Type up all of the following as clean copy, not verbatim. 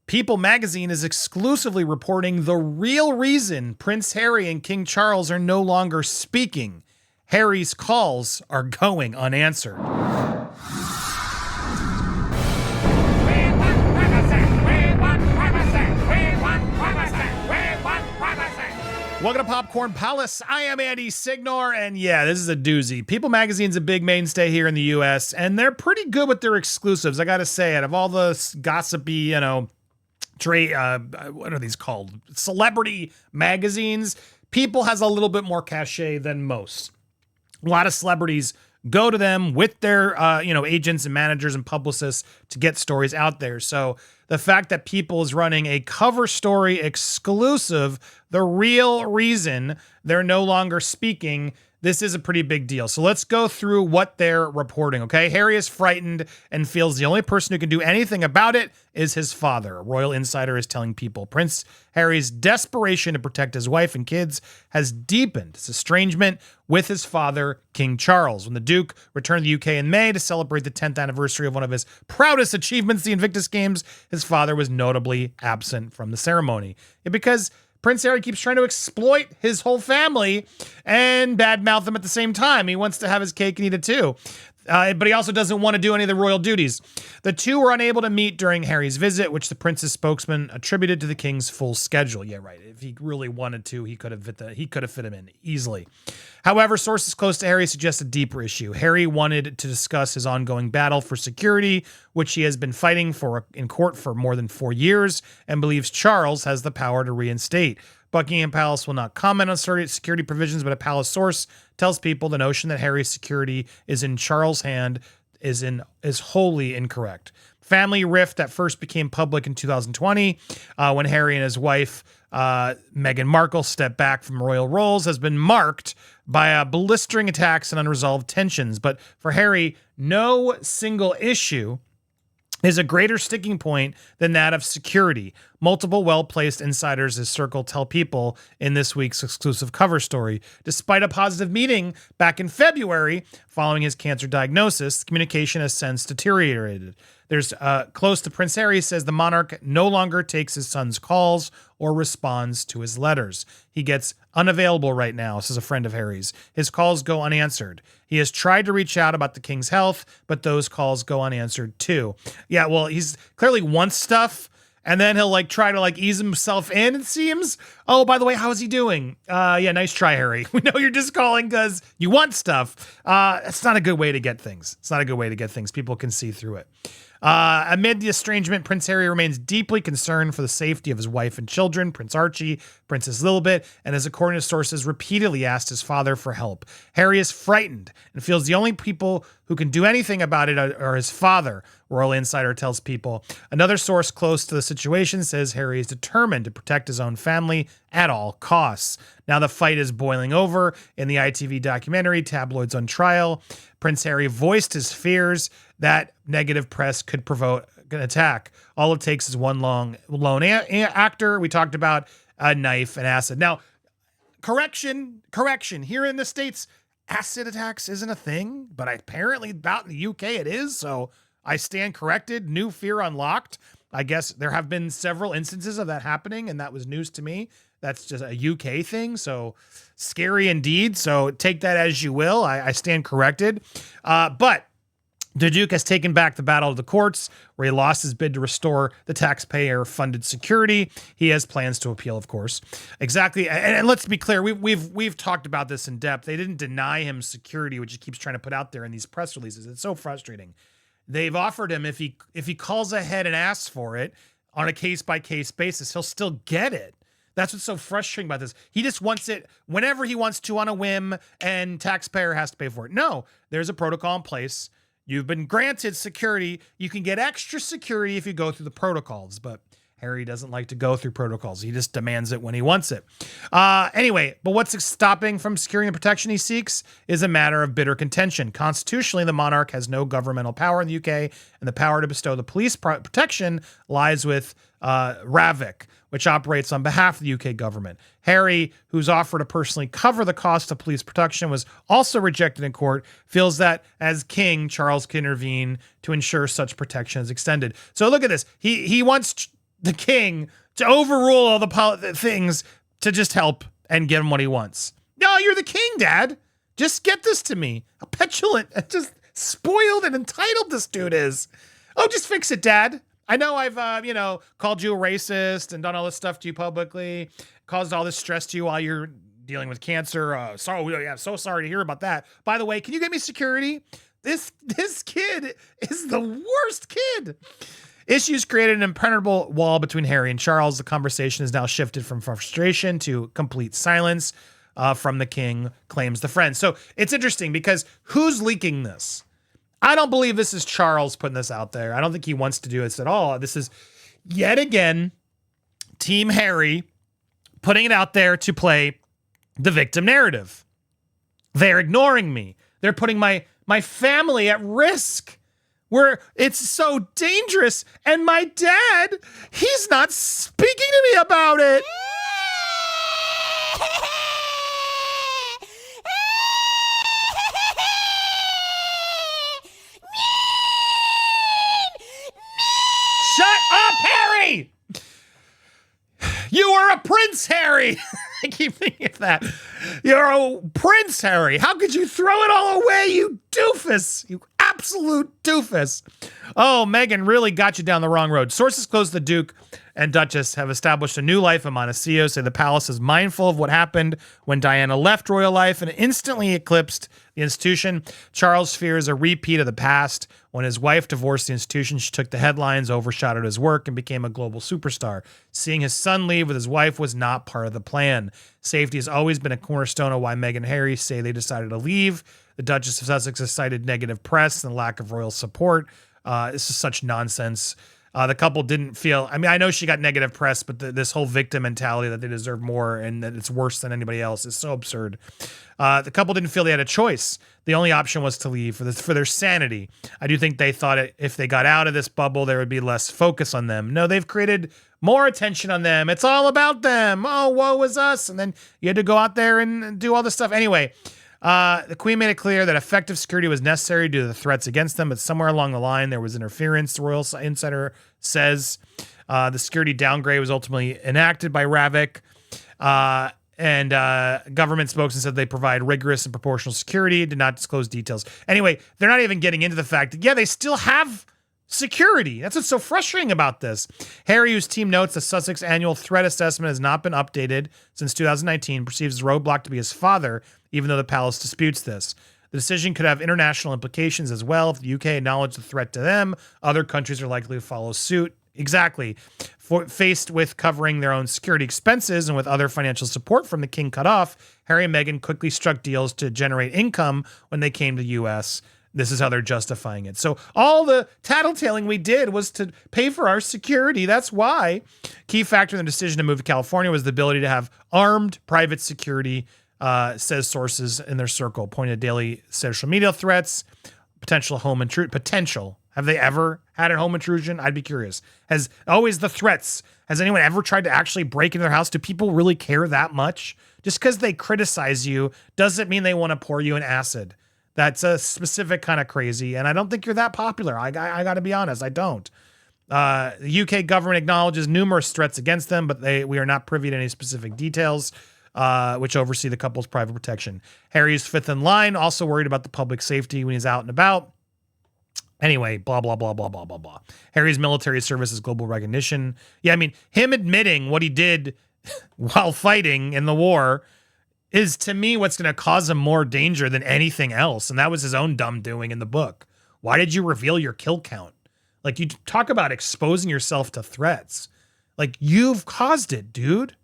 People magazine is exclusively reporting the real reason Prince Harry and King Charles are no longer speaking. Harry's calls are going unanswered. Welcome to Popcorn Palace. I am Andy Signor, and yeah, this is a doozy. People Magazine's a big mainstay here in the U.S., and they're pretty good with their exclusives. I gotta say, out of all the gossipy, what are these called? Celebrity magazines, People has a little bit more cachet than most. A lot of celebrities go to them with their, agents and managers and publicists to get stories out there. So the fact that People is running a cover story exclusive, the real reason they're no longer speaking, this is a pretty big deal. So let's go through what they're reporting, okay? Harry is frightened and feels the only person who can do anything about it is his father. A royal insider is telling People. Prince Harry's desperation to protect his wife and kids has deepened his estrangement with his father, King Charles. When the Duke returned to the UK in May to celebrate the 10th anniversary of one of his proudest achievements, the Invictus Games, his father was notably absent from the ceremony. Because Prince Harry keeps trying to exploit his whole family and badmouth them at the same time. He wants to have his cake and eat it too. But he also doesn't want to do any of the royal duties. The two were unable to meet during Harry's visit, which the prince's spokesman attributed to the king's full schedule. Yeah, right. If he really wanted to, he could have fit him in easily. However, sources close to Harry suggest a deeper issue. Harry wanted to discuss his ongoing battle for security, which he has been fighting for in court for more than 4 years, and believes Charles has the power to reinstate. Buckingham Palace will not comment on security provisions, but a palace source tells People the notion that Harry's security is in Charles' hand is wholly incorrect. Family rift that first became public in 2020 when Harry and his wife, Meghan Markle, stepped back from royal roles has been marked by blistering attacks and unresolved tensions. But for Harry, no single issue is a greater sticking point than that of security. Multiple well-placed insiders his circle tell People in this week's exclusive cover story. Despite a positive meeting back in February following his cancer diagnosis, communication has since deteriorated. There's close to Prince Harry says the monarch no longer takes his son's calls or responds to his letters. He gets unavailable right now, says a friend of Harry's. His calls go unanswered. He has tried to reach out about the king's health, but those calls go unanswered too. Yeah, well, he's clearly wants stuff, and then he'll try to ease himself in, it seems. Oh, by the way, how is he doing? Yeah, nice try, Harry. We know you're just calling because you want stuff. It's not a good way to get things. It's not a good way to get things. People can see through it. Amid the estrangement, Prince Harry remains deeply concerned for the safety of his wife and children, Prince Archie, Princess Lilibet, and has, according to sources, repeatedly asked his father for help. Harry is frightened and feels the only people who can do anything about it are his father, Royal Insider tells People. Another source close to the situation says Harry is determined to protect his own family at all costs. Now the fight is boiling over. In the ITV documentary, Tabloids on Trial, Prince Harry voiced his fears that negative press could provoke an attack. All it takes is one lone actor. We talked about a knife and acid. Now, correction. Here in the States, acid attacks isn't a thing, but apparently out in the UK it is. So I stand corrected. New fear unlocked. I guess there have been several instances of that happening, and that was news to me. That's just a UK thing. So scary indeed. So take that as you will. I stand corrected. But the Duke has taken back the battle of the courts, where he lost his bid to restore the taxpayer-funded security. He has plans to appeal, of course. Exactly, and let's be clear, we've talked about this in depth. They didn't deny him security, which he keeps trying to put out there in these press releases. It's so frustrating. They've offered him, if he calls ahead and asks for it on a case-by-case basis, he'll still get it. That's what's so frustrating about this. He just wants it whenever he wants to on a whim, and taxpayer has to pay for it. No, there's a protocol in place. You've been granted security. You can get extra security if you go through the protocols, but Harry doesn't like to go through protocols. He just demands it when he wants it. Anyway, but what's stopping from securing the protection he seeks is a matter of bitter contention. Constitutionally, the monarch has no governmental power in the UK, and the power to bestow the police protection lies with RAVIC, which operates on behalf of the UK government. Harry, who's offered to personally cover the cost of police protection, was also rejected in court, feels that as king, Charles can intervene to ensure such protection is extended. So look at this. He wants the king to overrule all the things to just help and give him what he wants. No, you're the king, Dad. Just get this to me. How petulant and just spoiled and entitled this dude is. Oh, just fix it, Dad. I know I've, called you a racist and done all this stuff to you publicly, caused all this stress to you while you're dealing with cancer. I'm so sorry to hear about that. By the way, can you get me security? This kid is the worst kid. Issues created an impenetrable wall between Harry and Charles. The conversation has now shifted from frustration to complete silence from the king, claims the friend. So it's interesting because who's leaking this? I don't believe this is Charles putting this out there. I don't think he wants to do this at all. This is yet again Team Harry putting it out there to play the victim narrative. They're ignoring me. They're putting my family at risk where it's so dangerous. And my dad, he's not speaking to me about it. Shut up, Harry! You are a prince, Harry! I keep thinking of that. You're a prince, Harry. How could you throw it all away, you doofus? You absolute doofus. Oh, Meghan really got you down the wrong road. Sources close to the Duke and Duchess have established a new life in Montecito, say the palace is mindful of what happened when Diana left royal life and instantly eclipsed the institution. Charles fears a repeat of the past. When his wife divorced the institution, she took the headlines, overshadowed his work, and became a global superstar. Seeing his son leave with his wife was not part of the plan. Safety has always been a cornerstone of why Meghan and Harry say they decided to leave. The Duchess of Sussex has cited negative press and lack of royal support. This is such nonsense. The couple didn't feel, I know she got negative press, but this whole victim mentality that they deserve more and that it's worse than anybody else is so absurd. The couple didn't feel they had a choice. The only option was to leave for their sanity. I do think they thought if they got out of this bubble, there would be less focus on them. No, they've created more attention on them. It's all about them. Oh, woe is us. And then you had to go out there and do all this stuff. Anyway, the Queen made it clear that effective security was necessary due to the threats against them, but somewhere along the line, there was interference. The Royal Insider says the security downgrade was ultimately enacted by Ravik. And government spokesman said they provide rigorous and proportional security, did not disclose details. Anyway, they're not even getting into the fact that, they still have security. That's what's so frustrating about this. Harry, whose team notes the Sussex annual threat assessment has not been updated since 2019, perceives the roadblock to be his father, even though the palace disputes this. The decision could have international implications as well. If the UK acknowledged the threat to them, other countries are likely to follow suit. Exactly. Faced with covering their own security expenses and with other financial support from the king cut off, Harry and Meghan quickly struck deals to generate income when they came to the US. This is how they're justifying it. So all the tattletaling we did was to pay for our security. That's why. Key factor in the decision to move to California was the ability to have armed private security, says sources in their circle, pointing to daily social media threats, potential home intrusion. Potential. Have they ever had a home intrusion? I'd be curious. Has always the threats. Has anyone ever tried to actually break into their house? Do people really care that much? Just because they criticize you doesn't mean they want to pour you an acid. That's a specific kind of crazy, and I don't think you're that popular. I got to be honest, I don't. The UK government acknowledges numerous threats against them, but we are not privy to any specific details, which oversee the couple's private protection. Harry's fifth in line, also worried about the public safety when he's out and about. Anyway, blah, blah, blah, blah, blah, blah, blah. Harry's military service is global recognition. Yeah, him admitting what he did while fighting in the war is, to me, what's going to cause him more danger than anything else. And that was his own dumb doing in the book. Why did you reveal your kill count? Like, you talk about exposing yourself to threats. Like, you've caused it, dude.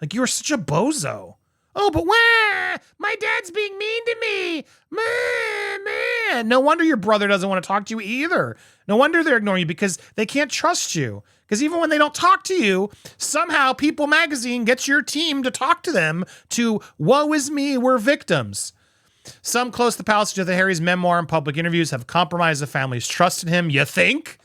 Like, you're such a bozo. Oh, but my dad's being mean to me. Man. No wonder your brother doesn't want to talk to you either. No wonder they're ignoring you because they can't trust you. Because even when they don't talk to you, somehow People Magazine gets your team to talk to them to, woe is me, we're victims. Some close to the palace to Harry's memoir and public interviews have compromised the family's trust in him. You think?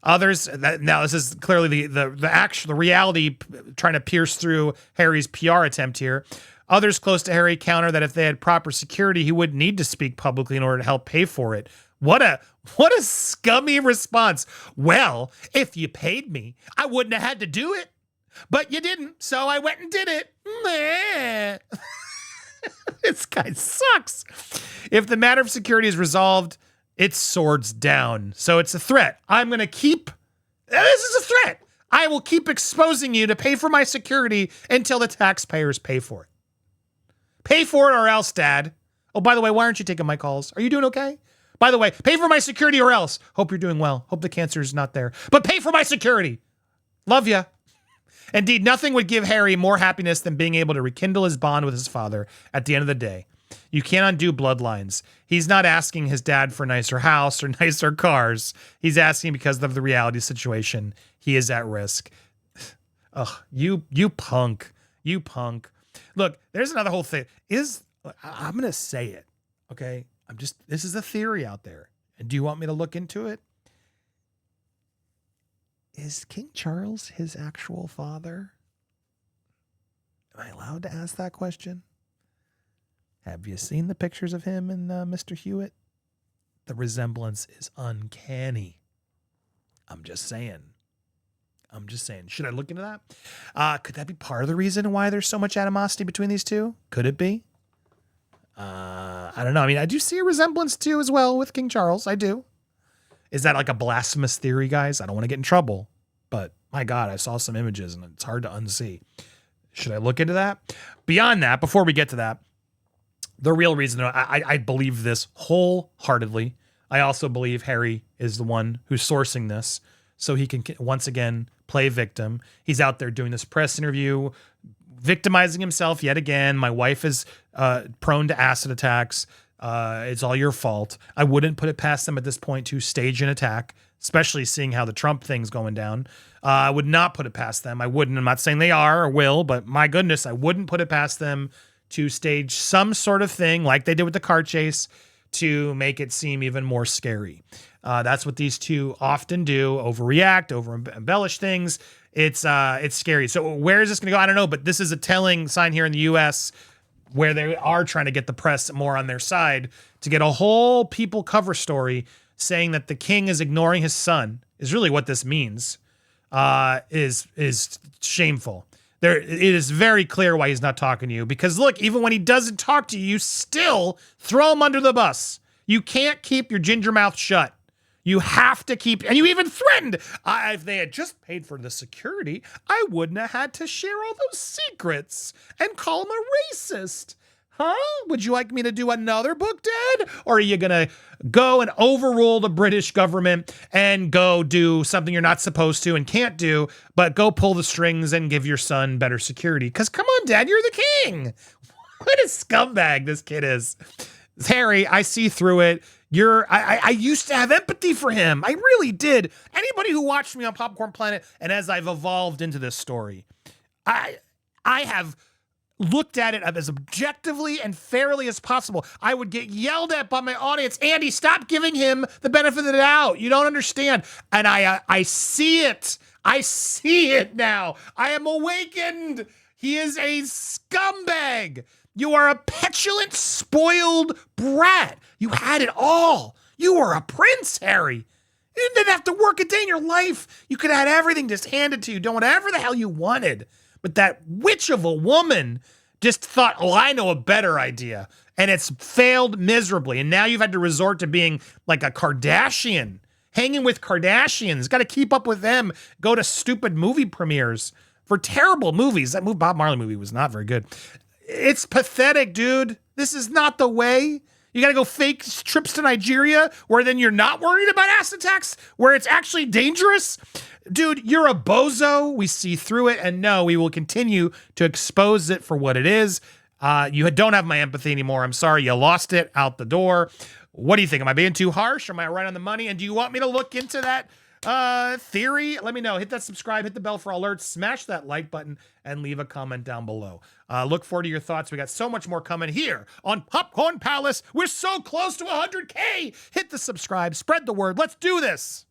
Others, now this is clearly the reality trying to pierce through Harry's PR attempt here. Others close to Harry counter that if they had proper security, he wouldn't need to speak publicly in order to help pay for it. What a scummy response. Well, if you paid me, I wouldn't have had to do it. But you didn't, so I went and did it. Meh. This guy sucks. If the matter of security is resolved, it's swords down. So it's a threat. I'm going to keep... This is a threat. I will keep exposing you to pay for my security until the taxpayers pay for it. Pay for it or else, Dad. Oh, by the way, why aren't you taking my calls? Are you doing okay? By the way, pay for my security or else. Hope you're doing well. Hope the cancer is not there. But pay for my security. Love ya. Indeed, nothing would give Harry more happiness than being able to rekindle his bond with his father at the end of the day. You can't undo bloodlines. He's not asking his dad for a nicer house or nicer cars. He's asking because of the reality situation. He is at risk. Ugh, you punk. You punk. Look, there's another whole thing. I'm going to say it, okay? This is a theory out there. And do you want me to look into it? Is King Charles his actual father? Am I allowed to ask that question? Have you seen the pictures of him and Mr. Hewitt? The resemblance is uncanny. I'm just saying. Should I look into that? Could that be part of the reason why there's so much animosity between these two? Could it be? I don't know. I mean, I do see a resemblance too as well with King Charles. I do. Is that like a blasphemous theory, guys? I don't want to get in trouble, but my God, I saw some images and it's hard to unsee. Should I look into that? Beyond that, before we get to that, the real reason I believe this wholeheartedly. I also believe Harry is the one who's sourcing this so he can once again play victim. He's out there doing this press interview, victimizing himself yet again. My wife is prone to acid attacks. It's all your fault. I wouldn't put it past them at this point to stage an attack, especially seeing how the Trump thing's going down. I would not put it past them. I wouldn't. I'm not saying they are or will, but my goodness, I wouldn't put it past them to stage some sort of thing like they did with the car chase to make it seem even more scary. That's what these two often do, overreact, embellish things. It's scary. So where is this going to go? I don't know, but this is a telling sign here in the U.S. where they are trying to get the press more on their side to get a whole people cover story saying that the king is ignoring his son is really what this means, is shameful. It is very clear why he's not talking to you, because look, even when he doesn't talk to you, you still throw him under the bus. You can't keep your ginger mouth shut. You have to keep, and you even threatened, if they had just paid for the security, I wouldn't have had to share all those secrets and call him a racist. Huh? Would you like me to do another book, Dad? Or are you going to go and overrule the British government and go do something you're not supposed to and can't do, but go pull the strings and give your son better security? Because come on, Dad, you're the king. What a scumbag this kid is. Harry, I see through it. I used to have empathy for him. I really did. Anybody who watched me on Popcorn Planet and as I've evolved into this story, I have looked at it as objectively and fairly as possible. I would get yelled at by my audience. Andy, stop giving him the benefit of the doubt. You don't understand. And I see it. I see it now. I am awakened. He is a scumbag. You are a petulant, spoiled brat. You had it all. You were a prince, Harry. You didn't have to work a day in your life. You could have had everything just handed to you, doing whatever the hell you wanted. But that witch of a woman just thought, oh, I know a better idea. And it's failed miserably. And now you've had to resort to being like a Kardashian, hanging with Kardashians. Got to keep up with them. Go to stupid movie premieres for terrible movies. That Bob Marley movie was not very good. It's pathetic, dude. This is not the way. You got to go fake trips to Nigeria where then you're not worried about acid attacks, where it's actually dangerous. Dude, you're a bozo. We see through it. And no, we will continue to expose it for what it is. You don't have my empathy anymore. I'm sorry. You lost it out the door. What do you think? Am I being too harsh? Am I right on the money? And do you want me to look into that theory? Let me know. Hit that subscribe, hit the bell for alerts, smash that like button, and leave a comment down below. Look forward to your thoughts. We got so much more coming here on Popcorn Palace. We're so close to 100K. Hit the subscribe, spread the word. Let's do this.